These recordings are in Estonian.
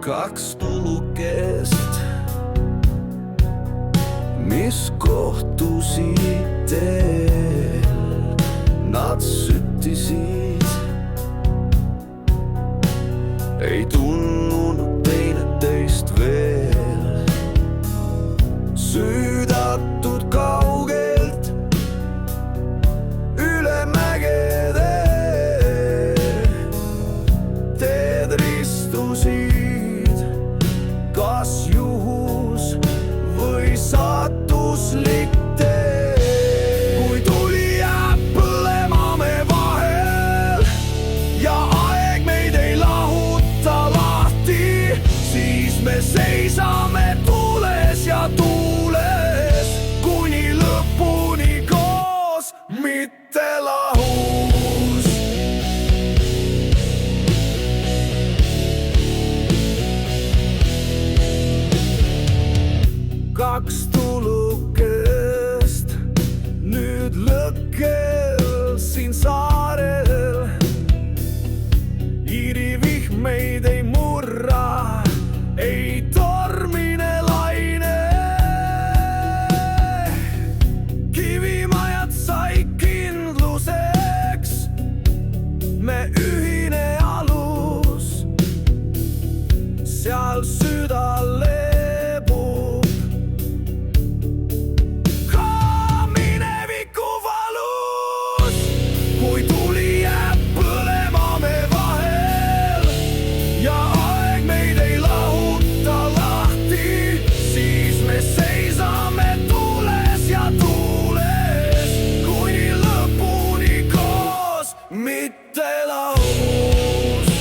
kaks tulukest, mis kohtusid teel, nad süttisid, ei tundnud teineteist veel. Süüdatud kaugelt üle mägede, teed ristusid, kas juhus või saatuslik tee. Kui tuli jääb põlema me vahel ja aeg meid ei lahuta lahti, siis me seisame tuules ja tuules kuni lõpuni koos, mitte lahus. Kaks tulukest nüüd lõkkel siin saarel, iirivihm meid ei murra, ei tormine laine. Kivimajad sai kindluseks, me ühine alus, seal süda leebub. Ka mineviku valus, kui tuli jääb põlema me vahel ja aeg meid ei lahuta lahti, siis me seisame tuules ja tuules kuni lõpuni koos, mitte lahus.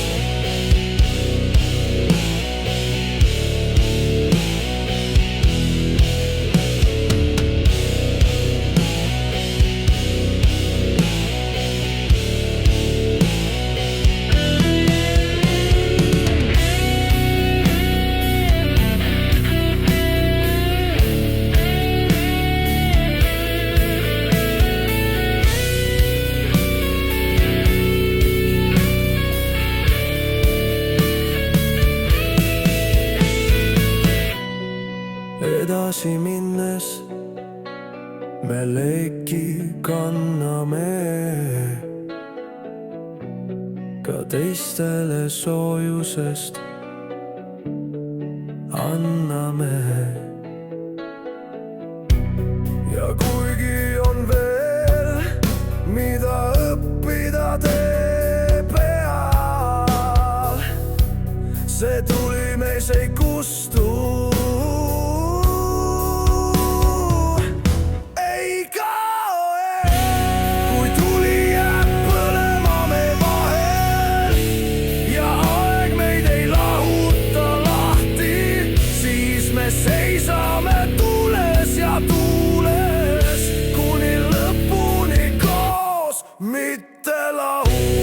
Edasi minnes me leiki kanname, ka teistele soojusest anname. Ja kuigi on veel, mida õppida tee peal, see tuli meis ei kustu. Seisame tuules ja tuules kuni lõpuni koos, mitte lahus.